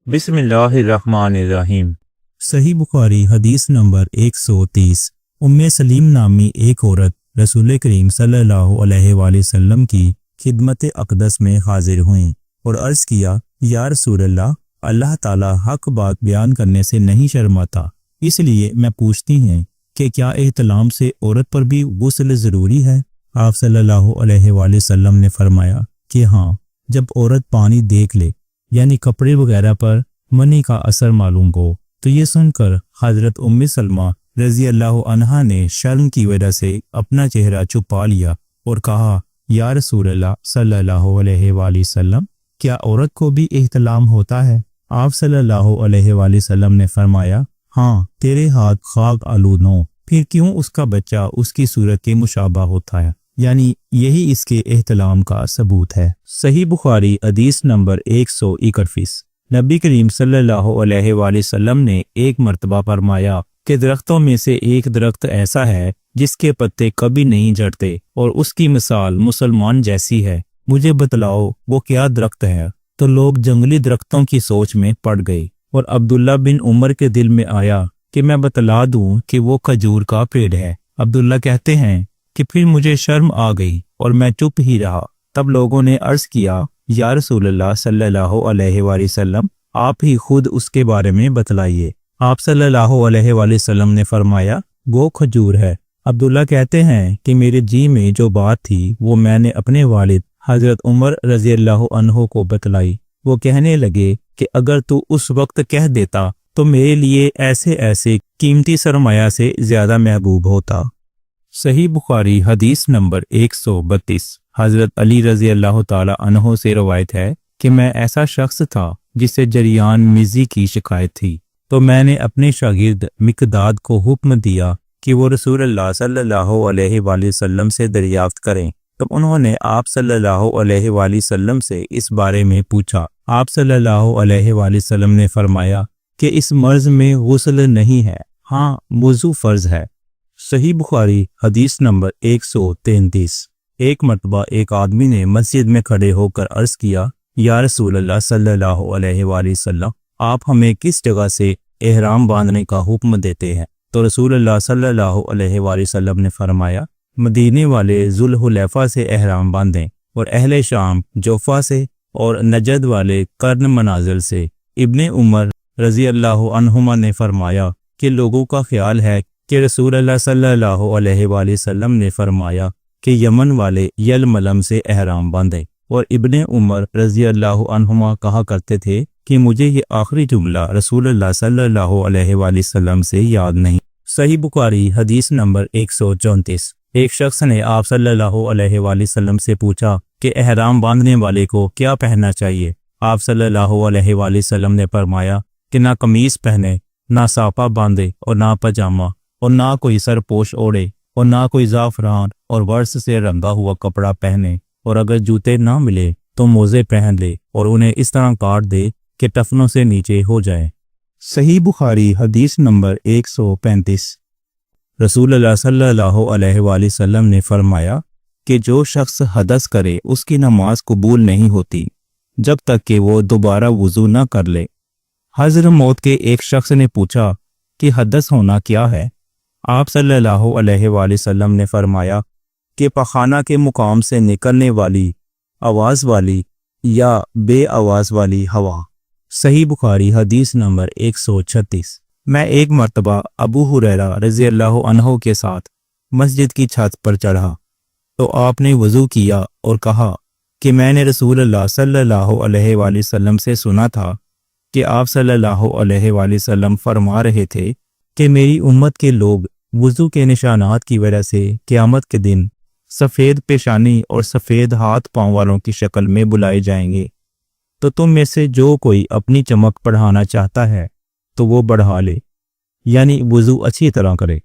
بسم اللہ الرحمن الرحیم۔ صحیح بخاری حدیث نمبر 130۔ سلیم نامی ایک عورت رسول کریم صلی اللہ علیہ وآلہ وسلم کی خدمت اقدس میں حاضر ہوئیں اور عرض کیا، یا رسول اللہ، اللہ تعالی حق بات بیان کرنے سے نہیں شرماتا، اس لیے میں پوچھتی ہیں کہ کیا احتلام سے عورت پر بھی غسل ضروری ہے؟ آپ صلی اللہ علیہ وآلہ وسلم نے فرمایا کہ ہاں، جب عورت پانی دیکھ لے یعنی کپڑے وغیرہ پر منی کا اثر معلوم ہو۔ تو یہ سن کر حضرت سلمہ رضی اللہ عنہا نے شرم کی وجہ سے اپنا چہرہ چھپا لیا اور کہا، یا رسول اللہ صلی اللہ علیہ وآلہ وسلم، کیا عورت کو بھی احتلام ہوتا ہے؟ آپ صلی اللہ علیہ وآلہ وسلم نے فرمایا، ہاں، تیرے ہاتھ خاک آلود ہوں، پھر کیوں اس کا بچہ اس کی صورت کے مشابہ ہوتا ہے؟ یعنی یہی اس کے احتلام کا ثبوت ہے۔ صحیح بخاری حدیث نمبر 131۔ نبی کریم صلی اللہ علیہ وآلہ وسلم نے ایک مرتبہ فرمایا کہ درختوں میں سے ایک درخت ایسا ہے جس کے پتے کبھی نہیں جھڑتے اور اس کی مثال مسلمان جیسی ہے، مجھے بتلاؤ وہ کیا درخت ہے؟ تو لوگ جنگلی درختوں کی سوچ میں پڑ گئے اور عبداللہ بن عمر کے دل میں آیا کہ میں بتلا دوں کہ وہ کھجور کا پیڑ ہے۔ عبداللہ کہتے ہیں کہ پھر مجھے شرم آ گئی اور میں چپ ہی رہا۔ تب لوگوں نے عرض کیا، یا رسول اللہ صلی اللہ علیہ وآلہ وسلم، آپ ہی خود اس کے بارے میں بتلائیے۔ آپ صلی اللہ علیہ وآلہ وسلم نے فرمایا، وہ کھجور ہے۔ عبداللہ کہتے ہیں کہ میرے جی میں جو بات تھی وہ میں نے اپنے والد حضرت عمر رضی اللہ عنہ کو بتلائی۔ وہ کہنے لگے کہ اگر تو اس وقت کہہ دیتا تو میرے لیے ایسے قیمتی سرمایہ سے زیادہ محبوب ہوتا۔ صحیح بخاری حدیث نمبر 132۔ حضرت علی رضی اللہ تعالی عنہ سے روایت ہے کہ میں ایسا شخص تھا جسے جریان میزی کی شکایت تھی، تو میں نے اپنے شاگرد مقداد کو حکم دیا کہ وہ رسول اللہ صلی اللہ علیہ وآلہ وسلم سے دریافت کریں۔ تب انہوں نے آپ صلی اللہ علیہ وآلہ وسلم سے اس بارے میں پوچھا۔ آپ صلی اللہ علیہ وآلہ وسلم نے فرمایا کہ اس مرض میں غسل نہیں ہے، ہاں وضو فرض ہے۔ صحیح بخاری حدیث نمبر 133۔ ایک مرتبہ ایک آدمی نے مسجد میں کھڑے ہو کر عرض کیا، یا رسول اللہ صلی اللہ علیہ وآلہ وسلم، آپ ہمیں کس جگہ سے احرام باندھنے کا حکم دیتے ہیں؟ تو رسول اللہ صلی اللہ علیہ وآلہ وسلم نے فرمایا، مدینے والے ذوالحلیفہ سے احرام باندھیں اور اہل شام جوفا سے اور نجد والے قرن منازل سے۔ ابن عمر رضی اللہ عنہما نے فرمایا کہ لوگوں کا خیال ہے کہ رسول اللہ صلی اللہ علیہ وآلہ وسلم نے فرمایا کہ یمن والے یلملم سے احرام باندھیں، اور ابن عمر رضی اللہ عنہما کہا کرتے تھے کہ مجھے یہ آخری جملہ رسول اللہ صلی اللہ علیہ وآلہ وسلم سے یاد نہیں۔ صحیح بخاری حدیث نمبر 134۔ ایک شخص نے آپ صلی اللہ علیہ وآلہ وسلم سے پوچھا کہ احرام باندھنے والے کو کیا پہننا چاہیے؟ آپ صلی اللہ علیہ وآلہ وسلم نے فرمایا کہ نہ قمیص پہنے، نہ ساپا باندھے اور نہ پاجامہ، اور نہ کوئی سر پوش اوڑھے، اور نہ کوئی زعفران اور ورس سے رنگا ہوا کپڑا پہنے، اور اگر جوتے نہ ملے تو موزے پہن لے اور انہیں اس طرح کاٹ دے کہ ٹفنوں سے نیچے ہو جائے۔ صحیح بخاری حدیث نمبر 135۔ رسول اللہ صلی اللہ علیہ وآلہ وسلم نے فرمایا کہ جو شخص حدث کرے اس کی نماز قبول نہیں ہوتی جب تک کہ وہ دوبارہ وضو نہ کر لے۔ حضرت موت کے ایک شخص نے پوچھا کہ حدث ہونا کیا ہے؟ آپ صلی اللہ علیہ وآلہ وسلم نے فرمایا کہ پخانہ کے مقام سے نکلنے والی آواز والی یا بے آواز والی ہوا۔ صحیح بخاری حدیث نمبر 136۔ میں ایک مرتبہ ابو ہریرہ رضی اللہ عنہ کے ساتھ مسجد کی چھت پر چڑھا تو آپ نے وضو کیا اور کہا کہ میں نے رسول اللہ صلی اللہ علیہ وآلہ وسلم سے سنا تھا کہ آپ صلی اللہ علیہ وآلہ وسلم فرما رہے تھے کہ میری امت کے لوگ وضو کے نشانات کی وجہ سے قیامت کے دن سفید پیشانی اور سفید ہاتھ پاؤں والوں کی شکل میں بلائے جائیں گے، تو تم میں سے جو کوئی اپنی چمک بڑھانا چاہتا ہے تو وہ بڑھا لے، یعنی وضو اچھی طرح کرے۔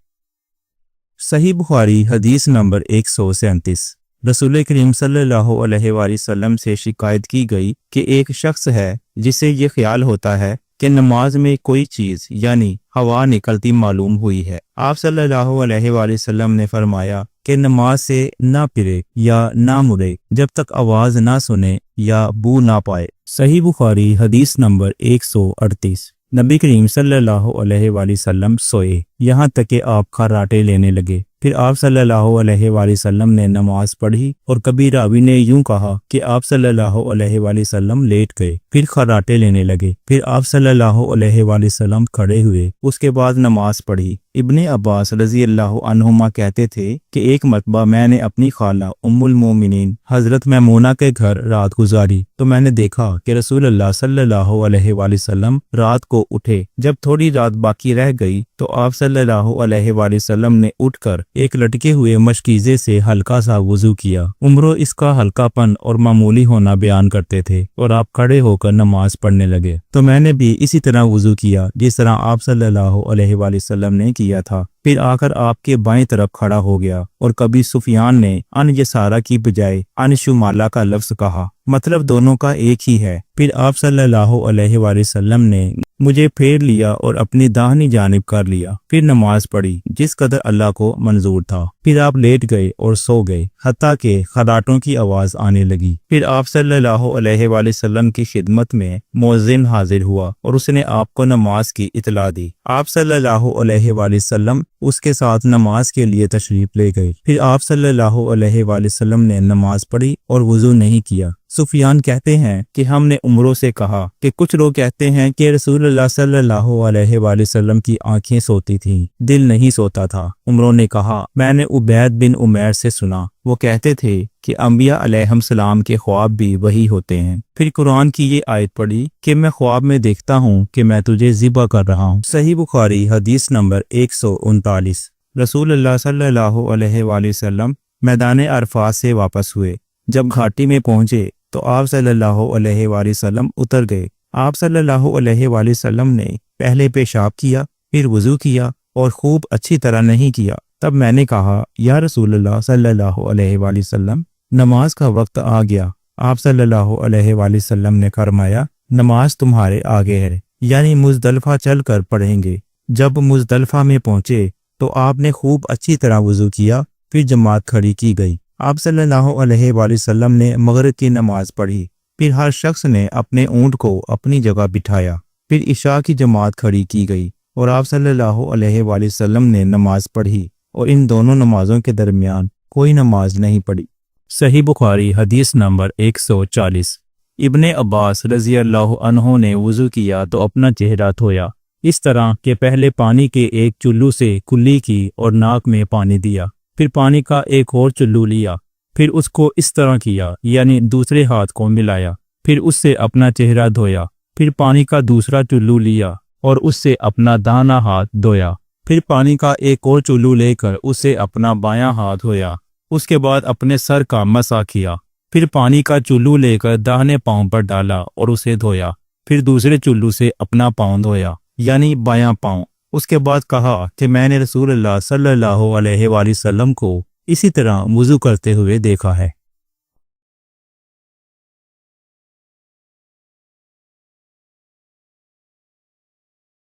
صحیح بخاری حدیث نمبر 137۔ رسول کریم صلی اللہ علیہ وآلہ وسلم سے شکایت کی گئی کہ ایک شخص ہے جسے یہ خیال ہوتا ہے کہ نماز میں کوئی چیز یعنی ہوا نکلتی معلوم ہوئی ہے۔ آپ صلی اللہ علیہ وآلہ وسلم نے فرمایا کہ نماز سے نہ پھرے یا نہ مڑے جب تک آواز نہ سنے یا بو نہ پائے۔ صحیح بخاری حدیث نمبر 138۔ نبی کریم صلی اللہ علیہ وآلہ وسلم سوئے یہاں تک کہ آپ خراٹے لینے لگے۔ پھر آپ صلی اللہ علیہ وآلہ وسلم نے نماز پڑھی اور کبھی راوی نے یوں کہا کہ آپ صلی اللہ علیہ وآلہ وسلم لیٹ گئے پھر خراٹے لینے لگے۔ پھر آپ صلی اللہ علیہ وآلہ وسلم کھڑے ہوئے، اس کے بعد نماز پڑھی۔ ابن عباس رضی اللہ عنہما کہتے تھے کہ ایک مرتبہ میں نے اپنی خالہ ام المومنین حضرت میمونہ کے گھر رات گزاری تو میں نے دیکھا کہ رسول اللہ صلی اللہ علیہ وآلہ وسلم رات کو اٹھے۔ جب تھوڑی رات باقی رہ گئی تو آپ صلی اللہ علیہ وآلہ وسلم نے اٹھ کر ایک لٹکے ہوئے مشکیزے سے ہلکا سا وضو کیا۔ عمرو اس کا ہلکا پن اور معمولی ہونا بیان کرتے تھے اور آپ کھڑے ہو کر نماز پڑھنے لگے تو میں نے بھی اسی طرح وضو کیا جس طرح آپ صلی اللہ علیہ وآلہ وسلم نے کیا تھا۔ پھر آ کر آپ کے بائیں طرف کھڑا ہو گیا اور کبھی سفیان نے ان یسارہ کی بجائے ان شمالہ کا لفظ کہا، مطلب دونوں کا ایک ہی ہے۔ پھر آپ صلی اللہ علیہ وآلہ وسلم نے مجھے پھیر لیا اور اپنی داہنی جانب کر لیا، پھر نماز پڑھی جس قدر اللہ کو منظور تھا۔ پھر آپ لیٹ گئے اور سو گئے حتیٰ کہ خراٹوں کی آواز آنے لگی۔ پھر آپ صلی اللہ علیہ وآلہ وسلم کی خدمت میں مؤذن حاضر ہوا اور اس نے آپ کو نماز کی اطلاع دی۔ آپ صلی اللہ علیہ وآلہ وسلم اس کے ساتھ نماز کے لیے تشریف لے گئے۔ پھر آپ صلی اللہ علیہ وآلہ وسلم نے نماز پڑھی اور وضو نہیں کیا۔ سفیان کہتے ہیں کہ ہم نے عمرو سے کہا کہ کچھ لوگ کہتے ہیں کہ رسول اللہ صلی اللہ علیہ وآلہ وسلم کی آنکھیں سوتی تھیں، دل نہیں سوتا تھا۔ عمرو نے کہا میں نے عبید بن عمیر سے سنا، وہ کہتے تھے کہ انبیاء علیہم السلام کے خواب بھی وہی ہوتے ہیں۔ پھر قرآن کی یہ آیت پڑھی کہ میں خواب میں دیکھتا ہوں کہ میں تجھے ذبح کر رہا ہوں۔ صحیح بخاری حدیث نمبر 139۔ رسول اللہ صلی اللہ علیہ وآلہ وسلم میدان عرفات سے واپس ہوئے۔ جب گھاٹی میں پہنچے تو آپ صلی اللہ علیہ وآلہ وسلم اتر گئے۔ آپ صلی اللہ علیہ وآلہ وسلم نے پہلے پیشاب کیا، پھر وضو کیا اور خوب اچھی طرح نہیں کیا۔ تب میں نے کہا یا رسول اللہ صلی اللہ علیہ وآلہ وسلم، نماز کا وقت آ گیا۔ آپ صلی اللہ علیہ وآلہ وسلم نے فرمایا نماز تمہارے آگے ہے، یعنی مزدلفہ چل کر پڑھیں گے۔ جب مزدلفہ میں پہنچے تو آپ نے خوب اچھی طرح وضو کیا، پھر جماعت کھڑی کی گئی۔ آپ صلی اللہ علیہ وآلہ وسلم نے مغرب کی نماز پڑھی، پھر ہر شخص نے اپنے اونٹ کو اپنی جگہ بٹھایا، پھر عشاء کی جماعت کھڑی کی گئی اور آپ صلی اللہ علیہ وآلہ وسلم نے نماز پڑھی اور ان دونوں نمازوں کے درمیان کوئی نماز نہیں پڑھی۔ صحیح بخاری حدیث نمبر 140۔ ابن عباس رضی اللہ عنہ نے وضو کیا تو اپنا چہرہ دھویا، اس طرح کہ پہلے پانی کے ایک چلو سے کلی کی اور ناک میں پانی دیا، پھر پانی کا ایک اور چلو لیا، پھر اس کو اس طرح کیا یعنی دوسرے ہاتھ کو ملایا، پھر اس سے اپنا چہرہ دھویا، پھر پانی کا دوسرا چلو لیا اور اس سے اپنا داہنا ہاتھ دھویا، پھر پانی کا ایک اور چلو لے کر اس سے اپنا بایاں ہاتھ دھویا، اس کے بعد اپنے سر کا مسح کیا، پھر پانی کا چلو لے کر داہنے پاؤں پر ڈالا اور اسے دھویا، پھر دوسرے چلو سے اپنا پاؤں دھویا یعنی بایاں پاؤں۔ اس کے بعد کہا کہ میں نے رسول اللہ صلی اللہ علیہ وآلہ وسلم کو اسی طرح وضو کرتے ہوئے دیکھا ہے۔